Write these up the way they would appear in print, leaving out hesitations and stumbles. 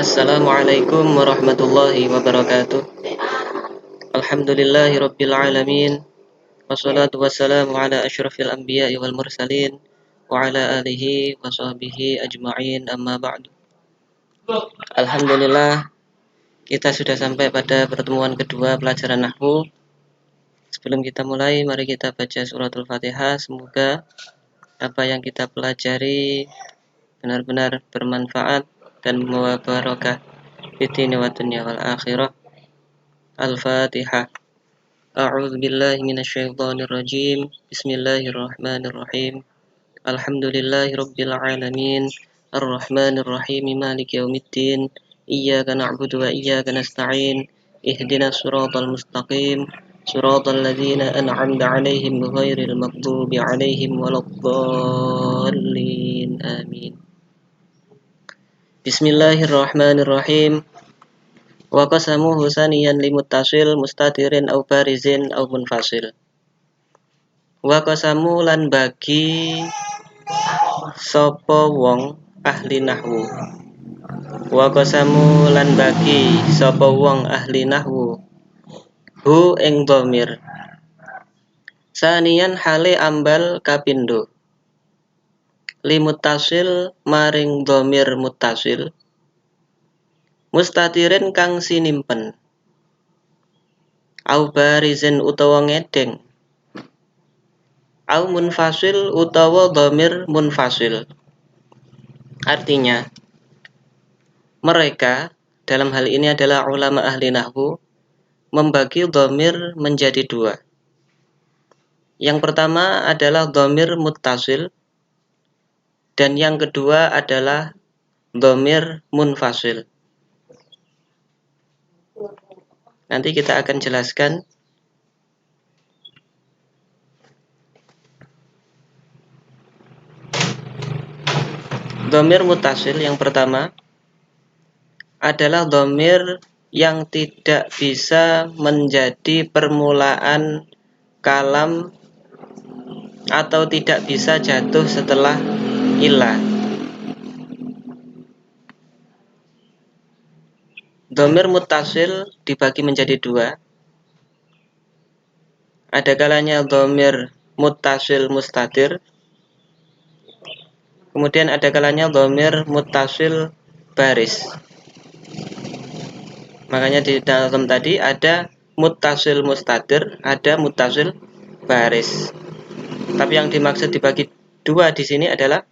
Assalamualaikum warahmatullahi wabarakatuh. Alhamdulillahi rabbil alamin. Wassalatu wassalamu ala asyrafil anbiya'i wal mursalin wa ala alihi wa sahbihi ajma'in, amma ba'du. Alhamdulillah, kita sudah sampai pada pertemuan kedua pelajaran nahwu. Sebelum kita mulai, mari kita baca suratul Fatihah. Semoga apa yang kita pelajari benar-benar bermanfaat dan membawa barakah fid-dini wa dunya wal akhirah. Al-Fatihah. A'udzu billahi minasyaitonir rajim. Bismillahirrahmanirrahim. Alhamdulillahi rabbil alamin. Arrahmanir rahim. Maliki yaumiddin. Iyyaka na'budu wa iyyaka nasta'in. Ihdinas siratal mustaqim. Siratal ladzina an'amta 'alaihim ghairil maghdubi 'alaihim waladdallin. Amin. Bismillahirrahmanirrahim. Wa qasamuhu saniyan limuttasil mustatirin au barizin au munfasil. Wa qasamu lan bagi sapa wong ahli nahwu. Wa qasamu lan bagi sapa wong ahli nahwu hu ing dhamir. Saniyan hale ambal kapindo. Limuttasil maring dhamir muttasil. Mustatirin kang sinimpen. Au barizin utawa ngedeng. Au munfasil utawa dhamir munfasil. Artinya, mereka dalam hal ini adalah ulama ahli nahwu membagi dhamir menjadi dua. Yang pertama adalah dhamir muttasil dan yang kedua adalah dhamir munfasil. Nanti kita akan jelaskan. Dhamir muttasil yang pertama adalah dhamir yang tidak bisa menjadi permulaan kalam atau tidak bisa jatuh setelah illah. Dhamir muttasil dibagi menjadi dua. Ada kalanya dhamir muttasil mustatir. Kemudian ada kalanya dhamir muttasil baris. Makanya di dalam tadi ada muttasil mustatir, ada muttasil baris. Tapi yang dimaksud dibagi dua di sini adalah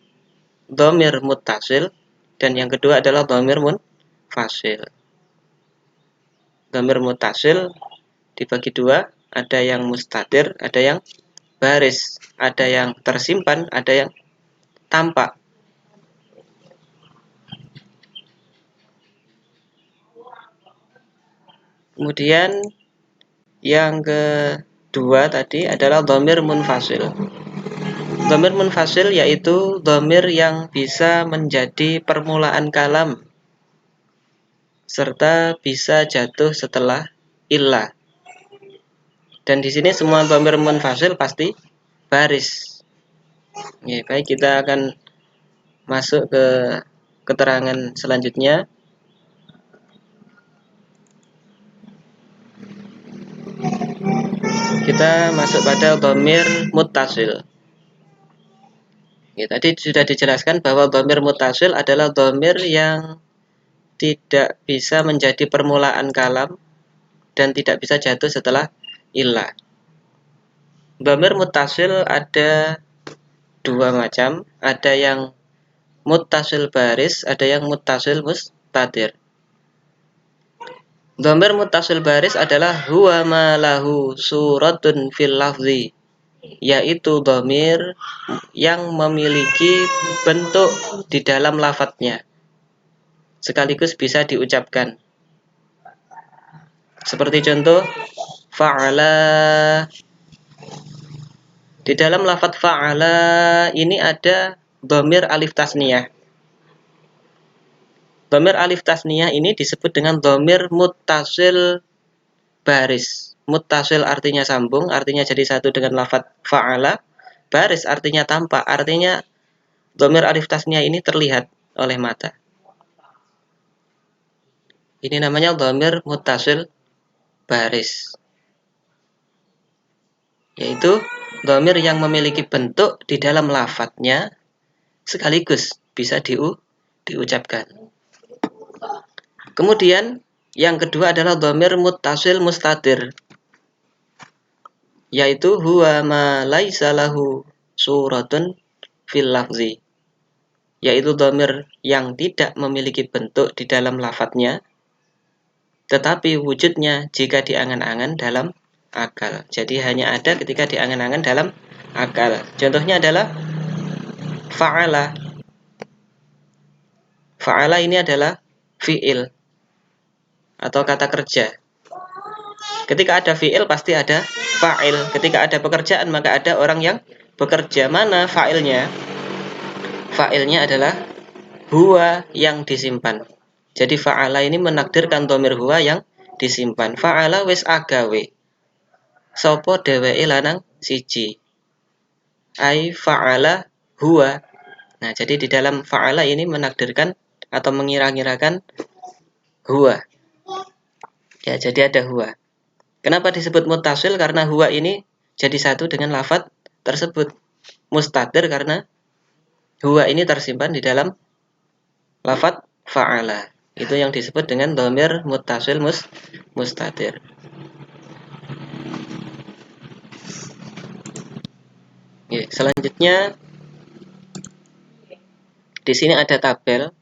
dhamir muttasil dan yang kedua adalah dhamir munfasil. Dhamir muttasil dibagi dua, ada yang mustatir, ada yang baris, ada yang tersimpan, ada yang tampak. Kemudian yang kedua tadi adalah dhamir munfasil. Dhamir munfasil yaitu dhamir yang bisa menjadi permulaan kalam serta bisa jatuh setelah illah. Dan di sini semua dhamir munfasil pasti baris. Ya, baik, kita akan masuk ke keterangan selanjutnya. Kita masuk pada dhamir muttasil. Ya, tadi sudah dijelaskan bahwa dhamir muttasil adalah dhamir yang tidak bisa menjadi permulaan kalam dan tidak bisa jatuh setelah illah. Dhamir muttasil ada dua macam, ada yang muttasil baris, ada yang muttasil mustatir. Dhamir muttasil baris adalah huwa ma lahu suratun fil lafzi, yaitu dhamir yang memiliki bentuk di dalam lafadznya sekaligus bisa diucapkan. Seperti contoh fa'ala. Di dalam lafadz fa'ala ini ada dhamir alif tasniyah. Dhamir alif tasniyah ini disebut dengan dhamir muttasil baris. Muttasil artinya sambung, artinya jadi satu dengan lafadz fa'ala. Baris artinya tampak, artinya dhamir alif tasniyah ini terlihat oleh mata. Ini namanya dhamir muttasil baris, yaitu dhamir yang memiliki bentuk di dalam lafadznya sekaligus bisa diucapkan. Kemudian yang kedua adalah dhamir muttasil mustatir, yaitu huwa ma laisa lahu suratun fil lafzi, yaitu dhamir yang tidak memiliki bentuk di dalam lafadznya tetapi wujudnya jika diangan-angan dalam akal. Jadi hanya ada ketika diangan-angan dalam akal. Contohnya adalah fa'ala. Fa'ala ini adalah fi'il atau kata kerja. Ketika ada fi'il pasti ada fa'il. Ketika ada pekerjaan maka ada orang yang bekerja. Mana fa'ilnya? Fa'ilnya adalah huwa yang disimpan. Jadi fa'ala ini menakdirkan dhamir huwa yang disimpan. Fa'ala wis agawe. Sopo dheweke lanang siji. Ai fa'ala huwa. Nah, jadi di dalam fa'ala ini menakdirkan atau mengira-ngirakan huwa. Ya, jadi ada huwa. Kenapa disebut muttasil? Karena huwa ini jadi satu dengan lafadz tersebut. Mustatir karena huwa ini tersimpan di dalam lafadz fa'ala. Itu yang disebut dengan dhamir muttasil mustatir. Oke, selanjutnya di sini ada tabel.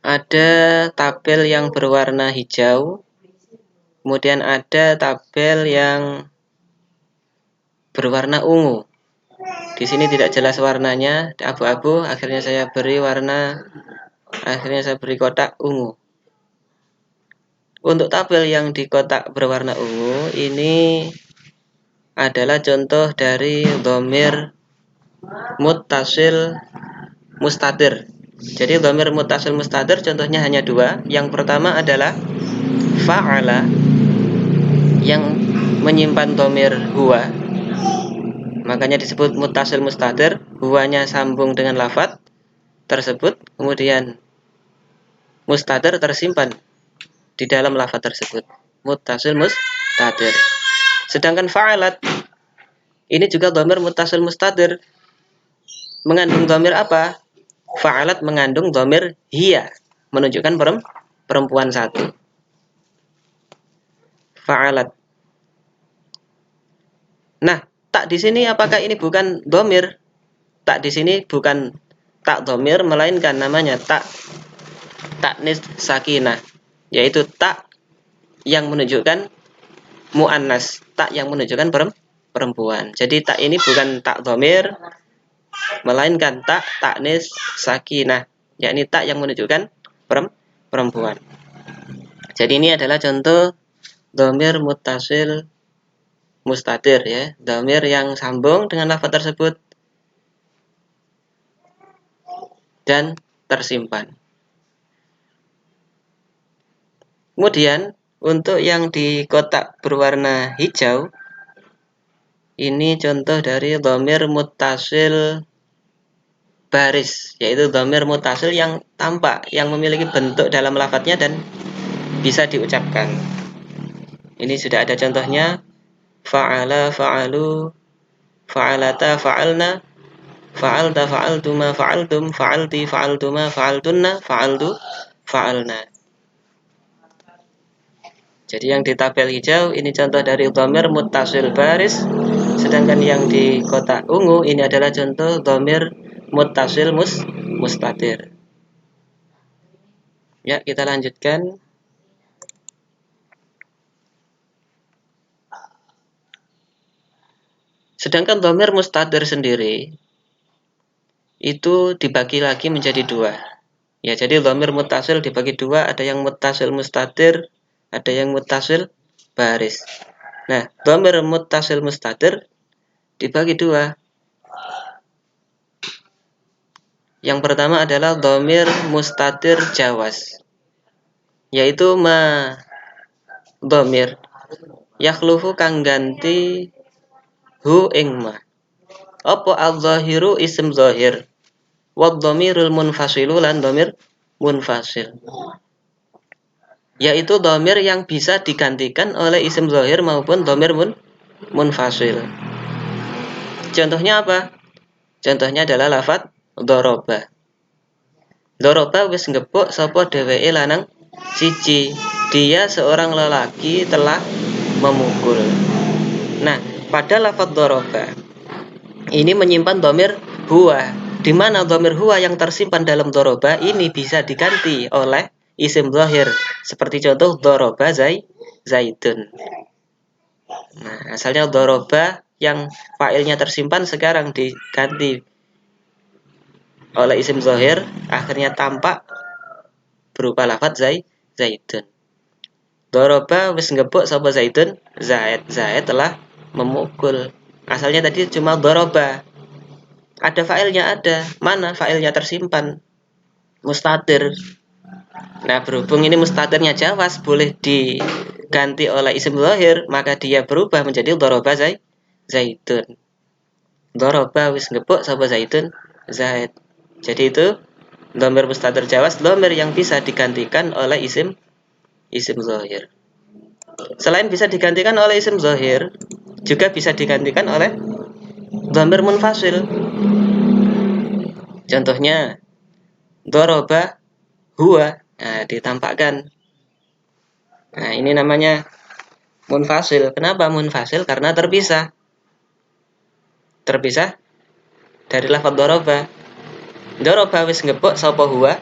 Ada tabel yang berwarna hijau. Kemudian ada tabel yang berwarna ungu. Di sini tidak jelas warnanya, abu-abu. Akhirnya saya beri kotak ungu. Untuk tabel yang di kotak berwarna ungu ini adalah contoh dari dhamir muttasil mustatir. Jadi dhamir muttasil mustatir contohnya hanya dua. Yang pertama adalah fa'ala yang menyimpan dhamir huwa. Makanya disebut muttasil mustatir, huwanya sambung dengan lafadz tersebut, kemudian mustatir tersimpan di dalam lafadz tersebut. Muttasil mustatir. Sedangkan fa'alat ini juga dhamir muttasil mustatir. Mengandung dhamir apa? Fa'alat mengandung dhamir hiya, menunjukkan perempuan satu. Fa'alat. Nah, tak di sini apakah ini bukan dhamir? Tak di sini bukan tak dhamir, melainkan namanya tak taknis sakinah, yaitu tak yang menunjukkan muannas, tak yang menunjukkan perempuan. Jadi tak ini bukan tak dhamir, melainkan tak taknis sakinah, yakni tak yang menunjukkan perempuan. Jadi ini adalah contoh dhamir muttasil mustatir, ya, dhamir yang sambung dengan lafadz tersebut dan tersimpan. Kemudian untuk yang di kotak berwarna hijau ini contoh dari dhamir muttasil baris, yaitu dhamir muttasil yang tampak, yang memiliki bentuk dalam lafadznya dan bisa diucapkan. Ini sudah ada contohnya. Fa'ala, fa'alu, fa'alata, fa'alna, fa'alta, fa'altuma, fa'altum, fa'alti, fa'altuma, fa'altunna, fa'altu, fa'alna. Jadi yang di tabel hijau ini contoh dari dhamir muttasil baris, sedangkan yang di kotak ungu ini adalah contoh dhamir muttasil mustatir. Ya, kita lanjutkan. Sedangkan dhamir mustatir sendiri itu dibagi lagi menjadi dua. Ya, jadi dhamir muttasil dibagi dua, ada yang muttasil mustatir, ada yang muttasil baris. Nah, dhamir muttasil mustatir dibagi dua. Yang pertama adalah dhamir mustatir jawas, yaitu ma dhamir yakhlufu kang ganti hu ing ma. Apa al-zahiru isim zahir, wa dhamirul munfasilu lan dhamir munfasil, yaitu dhamir yang bisa digantikan oleh isim zahir maupun dhamir munfasil. Contohnya apa? Contohnya adalah lafadz doroba. Doroba wis ngepuk sapa dheweke lanang siji. Dia seorang lelaki telah memukul. Nah, pada lafadz doroba ini menyimpan dhamir huwa, di mana dhamir huwa yang tersimpan dalam doroba ini bisa diganti oleh isim zahir. Seperti contoh doroba zaidun. Nah, asalnya doroba yang failnya tersimpan sekarang diganti oleh isim zahir, akhirnya tampak berupa lafadz zaidun. Doroba wis ngebuk sapa zaidun, Zaid telah memukul. Asalnya tadi cuma doroba. Ada failnya, ada. Mana failnya tersimpan? Mustatir. Nah, berhubung ini mustatirnya jawaz, boleh diganti oleh isim zahir, maka dia berubah menjadi doroba zaidun. Doroba wis ngebuk sapa zaidun, Zaid. Jadi itu dhamir mustatir jawaz, dhamir yang bisa digantikan oleh isim zahir. Selain bisa digantikan oleh isim zahir, juga bisa digantikan oleh dhamir munfasil. Contohnya doroba huwa. Nah, ditampakkan. Nah, ini namanya munfasil. Kenapa munfasil? Karena terpisah. Terpisah dari lafadz doroba. Doroba wis ngepuk sapa huwa,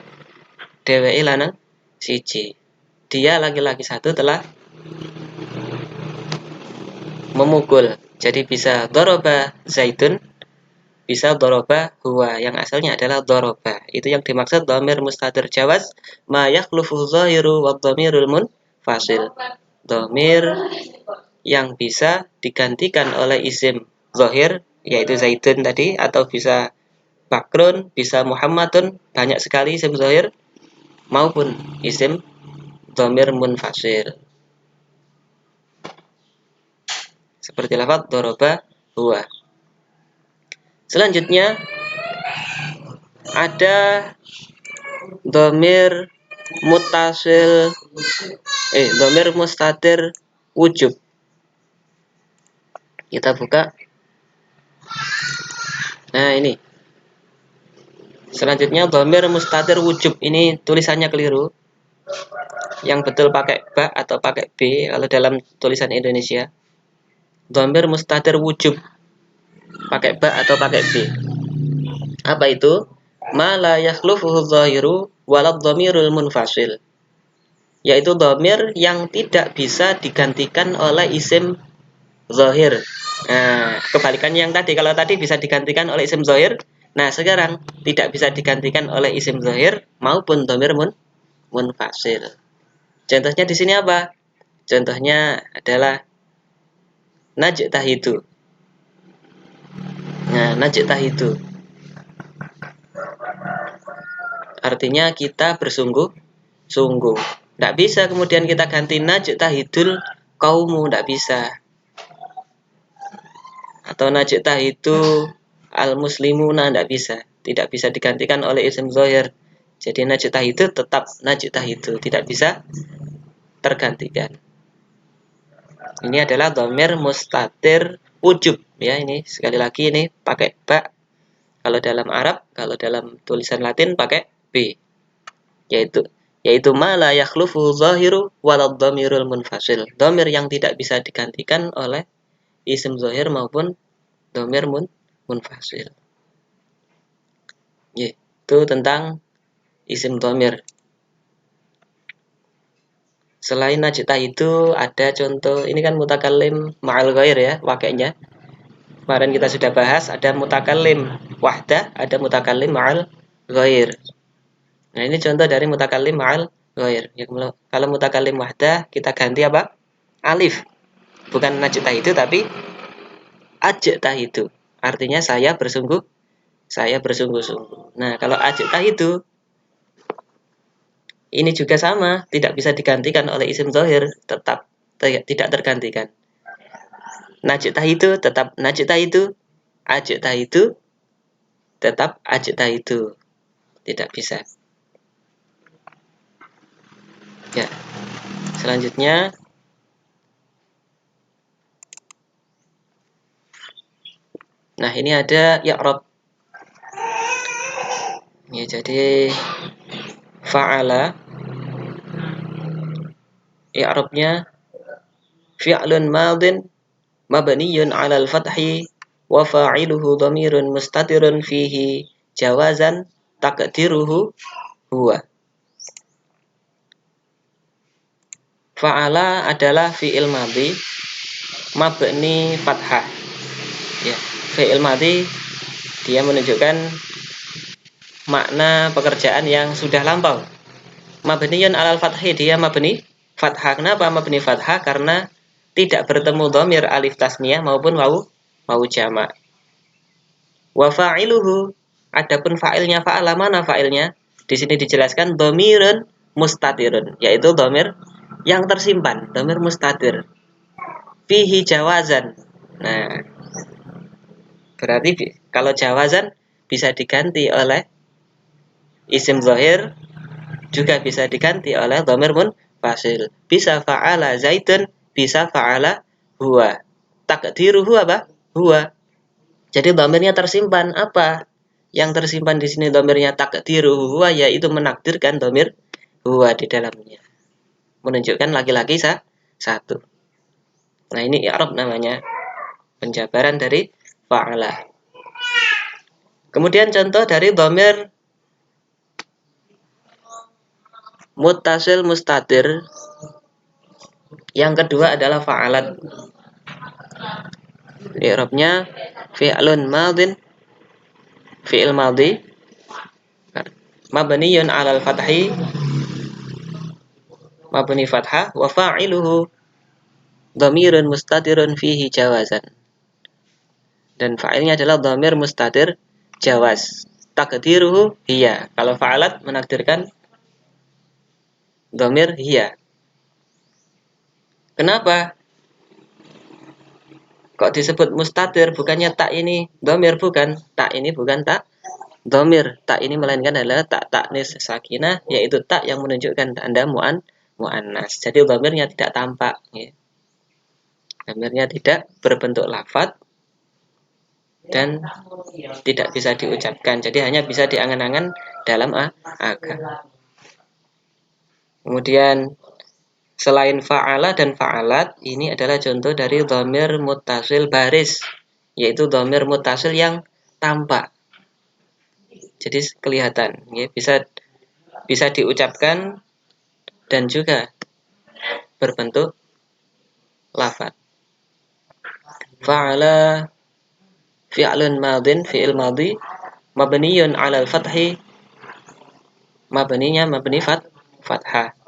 dheweke lanang siji. Dia laki-laki satu telah memukul. Jadi bisa doroba zaidun, bisa doroba huwa, yang asalnya adalah doroba. Itu yang dimaksud dhamir mustatir jawaz ma yakhlufu zahiru wa dhamirul munfasil. Dhamir yang bisa digantikan oleh isim zahir, yaitu zaidun tadi, atau bisa bakrun, bisa muhammadun, banyak sekali isim zahir, maupun isim dhamir munfasil. Seperti lafadz doroba huwa. Selanjutnya ada dhamir muttasil, dhamir mustatir wujub. Kita buka. Nah, ini. Selanjutnya dhamir mustatir wujub. Ini tulisannya keliru. Yang betul pakai ba atau pakai b kalau dalam tulisan Indonesia. Dhamir mustatir wujub pakai ba atau pakai b. Apa itu? Ma la yakhlufuhu dhahiru walad dhamirul munfasil. Yaitu dhamir yang tidak bisa digantikan oleh isim zahir. Nah, kebalikan yang tadi. Kalau tadi bisa digantikan oleh isim zahir, nah sekarang tidak bisa digantikan oleh isim zahir maupun dhamir munfasil. Contohnya di sini apa? Contohnya adalah najtahidu. Nah, najtahidu artinya kita bersungguh-sungguh. Tidak bisa kemudian kita ganti najtahidul qaumu, tidak bisa. Atau najtahidu al-muslimuna, tidak bisa. Tidak bisa digantikan oleh isim zahir. Jadi najtahidu tetap najtahidu, tidak bisa tergantikan. Ini adalah dhamir mustatir wujub, ya. Ini sekali lagi ini pakai ba kalau dalam Arab, kalau dalam tulisan Latin pakai b. Yaitu ma la yakhlufu zahiru walad dhamirul munfasil. Dhamir yang tidak bisa digantikan oleh isim zahir maupun dhamir munfasil. Itu tentang isim dhamir. Selain najta itu ada contoh, ini kan mutakallim ma'al ghair ya, wakilnya. Kemarin kita sudah bahas ada mutakallim wahdah, ada mutakallim ma'al ghair. Nah, ini contoh dari mutakallim ma'al ghair. Ya, kalau mutakallim wahdah kita ganti apa? Alif. Bukan najtahidu tapi ajtahidu. Artinya saya bersungguh-sungguh. Nah, kalau ajtahidu ini juga sama, tidak bisa digantikan oleh isim zahir, tetap tidak tergantikan. Najtahidu tetap najtahidu, ajtahidu tetap ajtahidu. Tidak bisa. Ya, selanjutnya nah ini ada i'rab. Ya, jadi fa'ala i'rabnya fi'lun madin mabniyun 'alal fathi wa fa'iluhu dhamirun mustatirun fihi jawazan taqdiruhu huwa. Fa'ala adalah fi'il madhi mabni fathah. Ya, fi'il madhi dia menunjukkan makna pekerjaan yang sudah lampau. Mabniyun 'alal fathi, dia mabni fathah. Kenapa mabni fathah? Karena tidak bertemu dhamir alif tasniyah maupun wawu jamak. Wa fa'iluhu, adapun fa'ilnya fa'ala, mana fa'ilnya? Di sini dijelaskan dhamirun mustatirun, yaitu dhamir yang tersimpan, dhamir mustatir. Fihi jawazan. Nah, berarti kalau jawazan bisa diganti oleh isim zahir, juga bisa diganti oleh dhamir munfasil. Bisa fa'ala zaidun, bisa fa'ala huwa. Takdiruhu apa? Huwa. Jadi dhamirnya tersimpan apa? Yang tersimpan di sini dhamirnya takdiruhu huwa, yaitu menakdirkan dhamir huwa di dalamnya. Menunjukkan laki-laki satu. Nah, ini i'rab namanya. Penjabaran dari fa'ala. Kemudian contoh dari dhamir muttasil mustatir. Yang kedua adalah fa'alat. I'rabnya fi'lun madin, fi'il madhi mabniyun 'alal fathi, mabni fathah, wa fa'iluhu dhamirun mustatirun fihi jawazan. Dan fa'ilnya adalah dhamir mustatir jawaz. Takdiruhu hiya. Kalau fa'alat menakdirkan dhamir hiya. Kenapa kok disebut mustatir? Bukannya tak ini dhamir, bukan. Tak ini bukan tak dhamir. Tak ini melainkan adalah tak taknis sakinah, yaitu tak yang menunjukkan tanda mu'annas. Jadi dhamirnya tidak tampak, ya. Dhamirnya tidak berbentuk lafadz dan tidak bisa diucapkan. Jadi hanya bisa diangan-angan dalam agama. Kemudian selain fa'ala dan fa'alat, ini adalah contoh dari dhamir muttasil baris, yaitu dhamir muttasil yang tampak. Jadi kelihatan, ya, bisa diucapkan dan juga berbentuk lafadz. Fa'ala fi'lun madin, fi'il madhi mabniyun 'alal fathi, mabninya mabni fathah.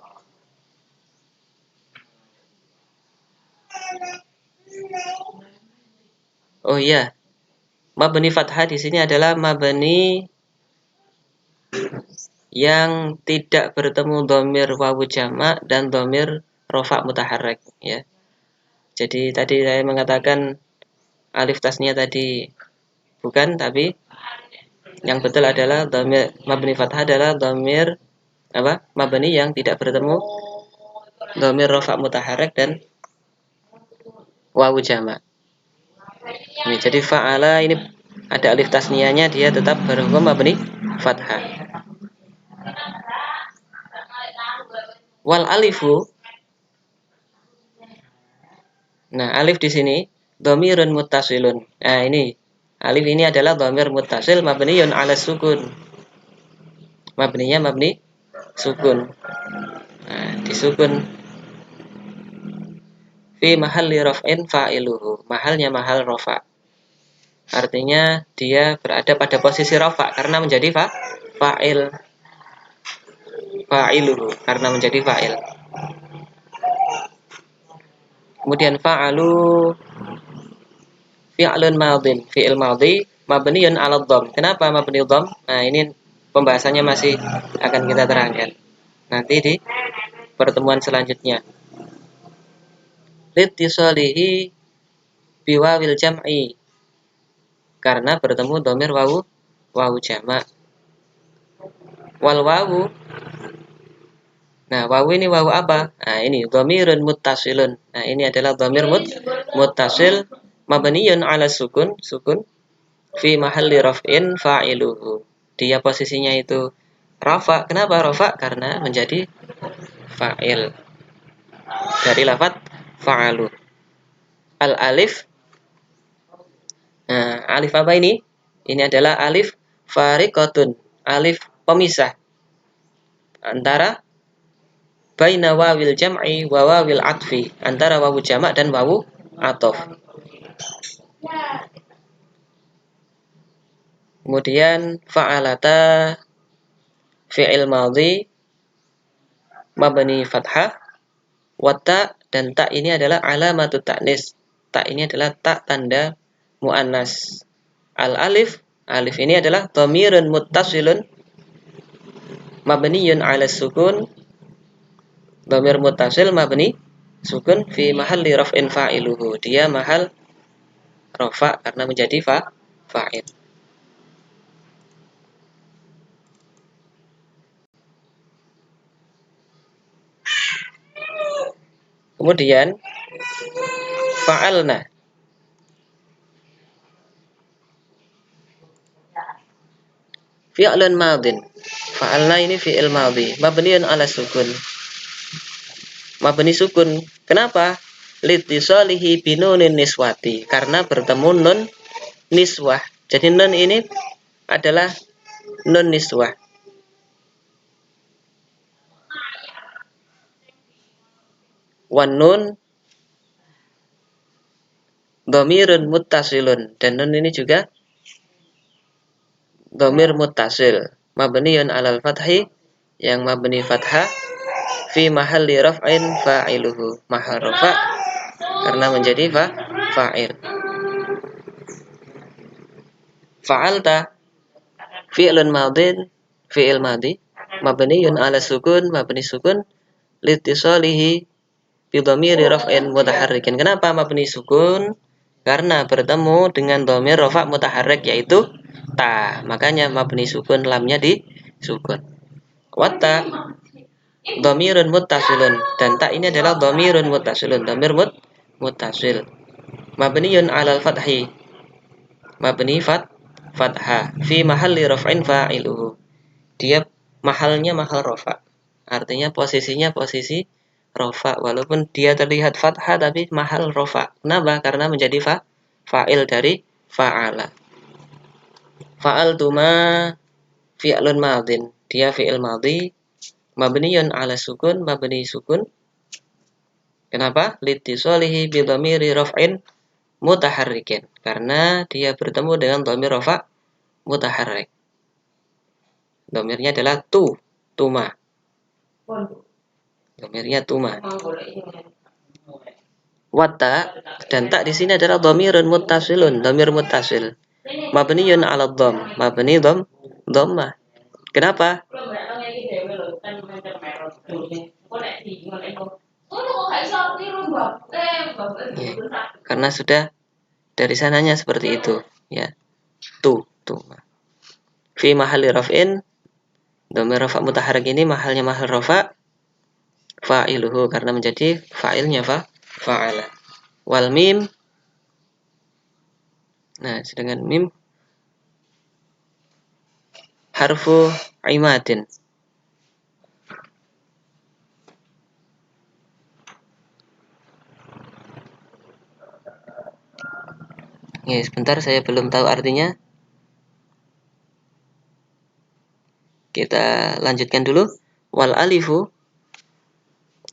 Oh iya, mabni fathah di sini adalah mabni yang tidak bertemu dhamir wawu jamak dan dhamir rofa mutaharrik, ya. Jadi tadi saya mengatakan alif tasnya tadi bukan, tapi yang betul adalah dhamir mabni fathah adalah dhamir apa? Mabni yang tidak bertemu dhamir rofa mutaharrik dan wawu jamak. Ini jadi fa'ala ini ada alif tasniahnya, dia tetap berhukum mabni fathah. Wal alifu, nah alif di sini dhamirun muttasilun. Nah, ini alif ini adalah dhamir muttasil mabniyun 'ala sukun. Mabninya mabni sukun. Nah, disukun fi mahalli raf'in fa'iluhu. Mahalnya mahal rafa. Artinya dia berada pada posisi rafa karena menjadi fa'il. Fa'iluhu karena menjadi fa'il. Kemudian fa'alu fi'lun madin, fi'il madhi mabniyun 'ala dhamm. Kenapa mabni dhamm? Nah, ini pembahasannya masih akan kita terangkan nanti di pertemuan selanjutnya. Litisalihi biwawil jam'i, karena bertemu dhamir wawu jamak. Wal wawu, Nah, wawu ini wawu apa? Nah, ini dhamirun muttasilun. Nah, ini adalah dhamir muttasil mabniyun ala sukun, sukun fi mahalli raf'in fa'iluhu. Dia posisinya itu rafa. Kenapa rafa? Karena menjadi fa'il dari lafaz fa'alu. Al alif. Nah, alif apa ini? Ini adalah alif fariqatun, alif pemisah antara baina wawil jam'i wa wawil atfi, antara wawu jamak dan wawu atof. Kemudian fa'alata fi'il madhi mabni fathah, wa ta, dan ta ini adalah alamatut ta'nis. Ta ini adalah ta tanda muannas. Al alif, alif ini adalah dhamirun muttasilun mabniyun 'ala sukun. Dhamir muttasil mabni sukun fi mahalli raf'in fa'iluhu. Dia mahal rafa karena menjadi fa'il. Kemudian fa'alna. Fi'lun madin. Fa'alna ini fi'il madhi mabniun 'ala sukun. Mabni sukun. Kenapa? Litisalihi binunin niswati. Karena bertemu nun niswah. Jadi nun ini adalah nun niswah. Wan nun dhamirun muttasilun. Dan nun ini juga dhamir muttasil mabniun 'alal fathi, yang mabni fathah fi mahalli raf'in fa'iluhu. Mahal rafa karena menjadi fa'il. Fa'alta fi'lun madin, fi'il madhi mabniun 'ala sukun, mabni sukun litisalihi bi dhamiri raf'in mutaharrikin. Kenapa mabni sukun? Karena bertemu dengan dhamir rafa' mutaharrik yaitu ta. Makanya mabni sukun, lamnya di sukun. Watta dhamirun muttasilun, dan ta ini adalah dhamirun muttasilun, dhamir muttasil mabniun 'alal fathi, mabni fathah fi mahalli raf'in fa'iluhu. Dia mahalnya mahal rafa. Artinya posisinya posisi rafa, walaupun dia terlihat fathah tapi mahal rafa. Kenapa? Karena menjadi fa'il dari fa'ala. Fa'altuma fi'lun madin. Dia fi'il madhi mabniyun 'ala sukun, mabni sukun. Kenapa? Litisalihi bi dhamiri raf'in mutaharrikin. Karena dia bertemu dengan dhamir rafa' mutaharrik. Dhamirnya adalah tuma. Dhamirnya tuma. Watta, dan tak di sini adalah dhamirun muttasilun, dhamir muttasil mabniyun 'ala dhamm, mabni dhammah. Kenapa? Ya, karena sudah dari sananya seperti itu, ya. Tuma. Fi mahalli raf'in, dhamir rafa' mutaharrik ini mahalnya mahal rafa' fa'iluhu, karena menjadi fa'ilnya fa'ala. Wal mim. Nah, sedangkan mim harfu imadin. Ya, sebentar, saya belum tahu artinya. Kita lanjutkan dulu. Wal alifu,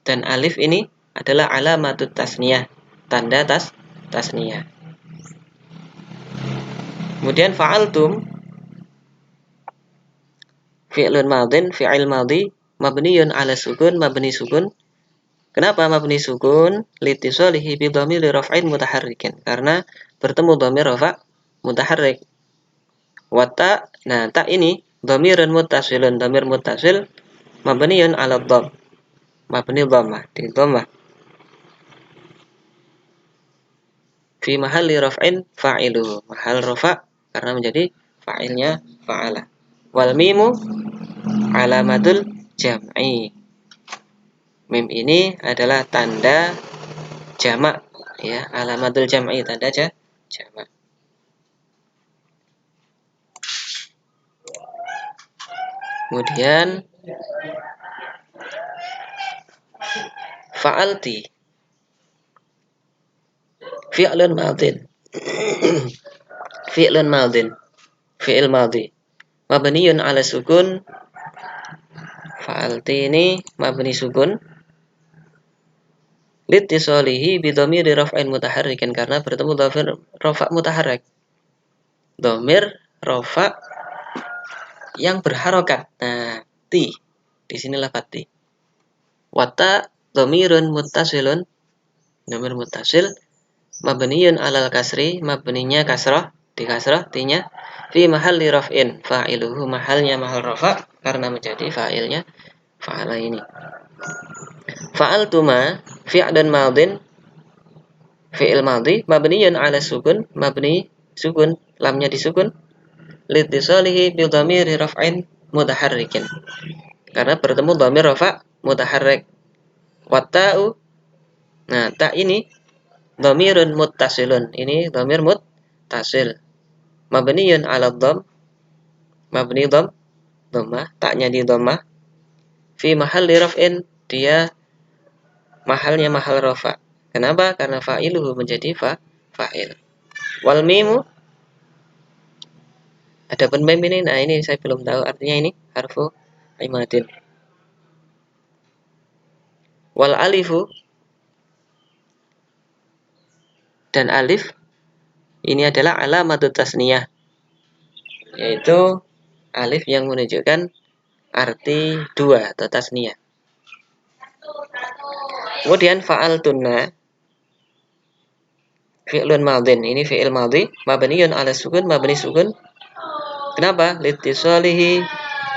dan alif ini adalah alamatut tasniyah, tanda tasniyah. Kemudian fa'altum fi'lun madin, fi'il madhi mabniyun 'ala sukun, mabni sukun. Kenapa mabni sukun? Litisalihi bi dhamiri raf'in mutaharrikin. Karena bertemu dhamir rafa' mutaharrik. Wa ta, nah ta ini dhamirun muttasilun, dhamir muttasil mabniyun 'ala dhamm, mabni dhammah, di dhammah. Fi mahalli raf'in fa'iluhu, mahal rafa' karena menjadi fa'ilnya fa'ala. Wal mimu alamatul jam'i. Mim ini adalah tanda jamak, ya, alamatul jam'i, tanda jamak. Kemudian fa'alti, fi'lun madin. Fi'lun madin, fi'il madhi, mabniyun ala sukun. Fa'alti ini mabni sukun litisolihi bidhamiri raf'in mutaharrikin, karena bertemu dhamir rafa' mutaharrik. Dhamir rafa' yang berharokat. Nah, ti. Di sini lafaz ti. Wata dhamirun muttasilun, dhamir muttasil mabniyun alal kasri, mabninya kasrah, di kasrah tinya, fi mahalli raf'in fa'iluhu, mahalnya mahal rafa' karena menjadi fa'ilnya fa'ala ini. Fa'altuma fi'lun madin, fi'il madhi mabniyun ala sukun, mabni sukun, lamnya disukun, litisalihi bi dhamiri raf'in mutaharrikin, karena bertemu dhamir rafa' mutaharrik. Wata'u, nah ta ini dhamirun muttasilun, ini dhamir muttasil mabniyun ala dhamm, mabni dhamm, dhammah, taknya di dhammah, fi mahalli raf'in, dia mahalnya mahal rafa'. Kenapa? Karena fa'iluhu menjadi fa'il. Wal mimu, adapun mim ini, nah ini saya belum tahu artinya, ini harfu imadin. Wal alifu, dan alif ini adalah alamatut tasniyah, yaitu alif yang menunjukkan arti dua atau tasniyah. Kemudian fa'altunna fi'lun madin, ini fi'il madhi mabniyun ala sukun, mabni sukun. Kenapa? Litisalihi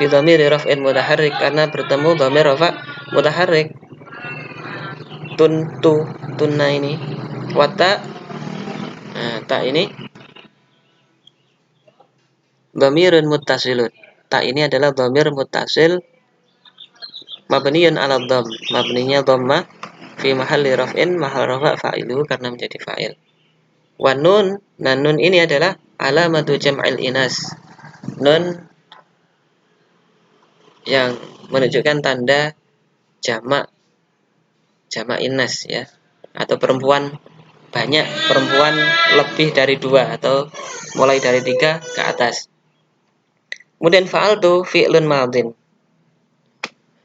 bi dhamiri raf'in mutaharrik, karena bertemu dhamir rafa' mutaharrik. Tunna ini. Wata, nah, ta ini dhamirun muttasilun, ta ini adalah dhamir muttasil mabniyun ala dhamm, mabninya dhammah, fi mahalli raf'in, mahal rafa' fa'iluhu, karena menjadi fa'il. Wa nun, nah nun ini adalah alamatu jam'il inas, nun yang menunjukkan tanda jamak inas, ya, atau perempuan banyak, perempuan lebih dari dua atau mulai dari 3 ke atas. Kemudian fa'altu fi'lun madin,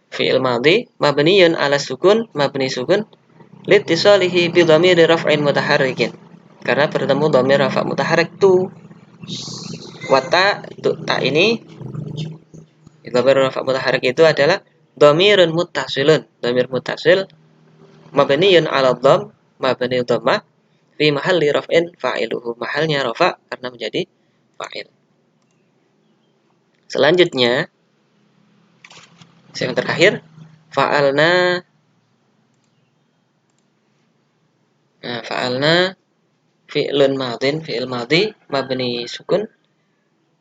fi'il madhi mabniyun ala sukun, mabni sukun, litisalihi bi dhamiri raf'in mutaharrikin, karena bertemu dhamir rafa' mutaharrik tu. Wata, ta ini dhamir rafa' mutaharrik itu adalah dhamirun muttasilun, dhamir muttasil mabniyun ala dhamm, mabni dhammah, fi mahalli raf'in fa'iluhu, mahalnya rafa' karena menjadi fa'il. Selanjutnya yang terakhir fa'alna. Nah, fa'alna fi'lun madin, fi'il madhi mabni sukun,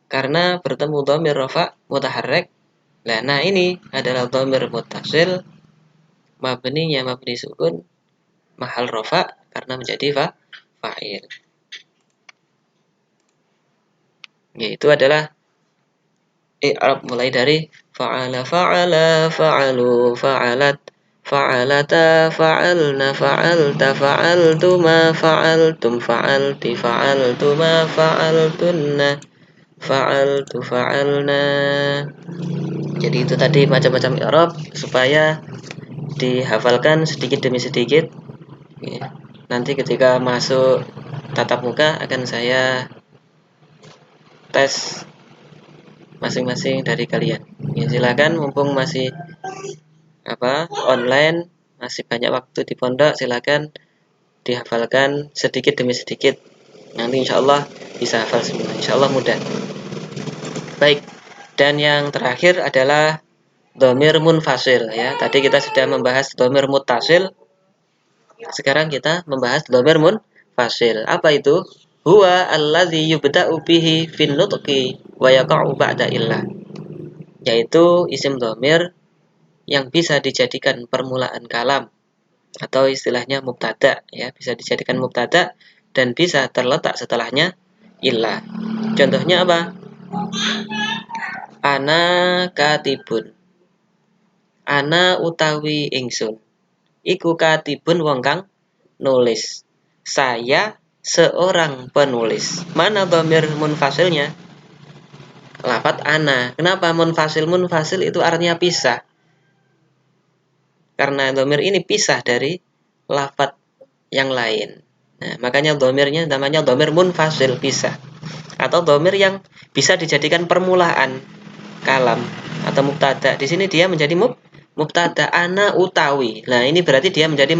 karena bertemu dhamir rafa' mutaharrik. Nah, ini adalah dhamir muttasil mabninya mabni sukun, mahal rafa' karena menjadi fa'il. Yaitu adalah i'rab mulai dari fa'ala, fa'ala, fa'alu, fa'alat, fa'alata, fa'alna, fa'alta, fa'altuma, fa'altum, fa'alti, fa'altuma, fa'altunna, fa'altu, fa'alna. Jadi itu tadi macam-macam i'rab supaya dihafalkan sedikit demi sedikit. Nanti ketika masuk tatap muka akan saya tes masing-masing dari kalian. Ya, silakan, mumpung masih online, masih banyak waktu di pondok, silakan dihafalkan sedikit demi sedikit. Nanti insya Allah bisa hafal semua, insya Allah mudah. Baik, dan yang terakhir adalah dhamir munfasil, ya. Tadi kita sudah membahas dhamir muttasil, sekarang kita membahas dhamir munfasil. Apa itu? Huwa allazi yubda'u bihi fin nutqi wa yaqa'u ba'da illah, yaitu isim dhamir yang bisa dijadikan permulaan kalam atau istilahnya mubtada, ya, bisa dijadikan mubtada dan bisa terletak setelahnya illah. Contohnya apa? Ana katibun. Ana utawi ingsun. Iku katibun wong kang nulis. Saya seorang penulis. Mana dhamir munfasilnya? Lafat ana. Kenapa munfasil? Munfasil itu artinya pisah. Karena dhamir ini pisah dari lafat yang lain. Nah, makanya dhamirnya namanya dhamir munfasil, pisah. Atau dhamir yang bisa dijadikan permulaan kalam atau mubtada. Di sini dia menjadi mubtada, ana utawi. Nah, ini berarti dia menjadi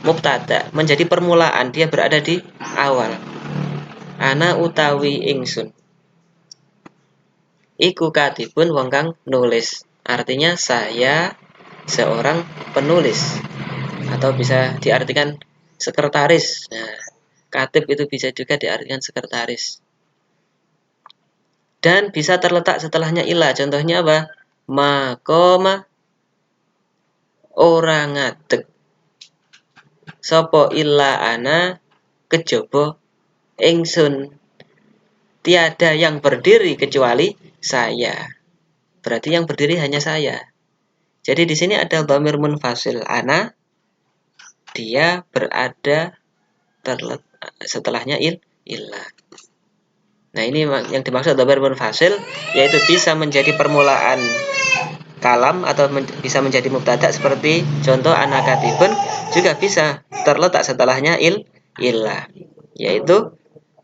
mubtada, menjadi permulaan, dia berada di awal. Ana utawi ingsun. Iku katibun wong kang nulis. Artinya saya seorang penulis. Atau bisa diartikan sekretaris. Nah, katib itu bisa juga diartikan sekretaris. Dan bisa terletak setelahnya ilah. Contohnya apa? Makoma orang ngadeg. Sopo illa ana kejaba ingsun. Tiada yang berdiri kecuali saya. Berarti yang berdiri hanya saya. Jadi di sini ada dhamir munfasil ana. Dia berada setelahnya illah. Nah, ini yang dimaksud dhamir munfasil, yaitu bisa menjadi permulaan kalam atau bisa menjadi mubtada seperti contoh ana katibun, juga bisa terletak setelahnya illah, yaitu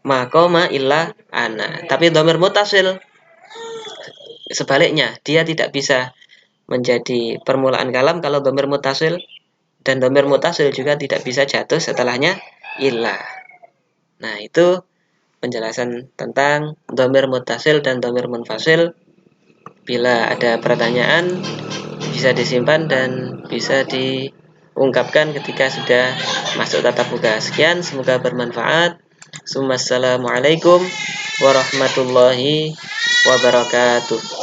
makoma illah ana. Tapi dhamir muttasil sebaliknya, dia tidak bisa menjadi permulaan kalam kalau dhamir muttasil, dan dhamir muttasil juga tidak bisa jatuh setelahnya illah. Nah, itu penjelasan tentang dhamir muttasil dan dhamir munfasil. Bila ada pertanyaan, bisa disimpan dan bisa diungkapkan ketika sudah masuk tatap muka. Sekian, semoga bermanfaat. Assalamualaikum warahmatullahi wabarakatuh.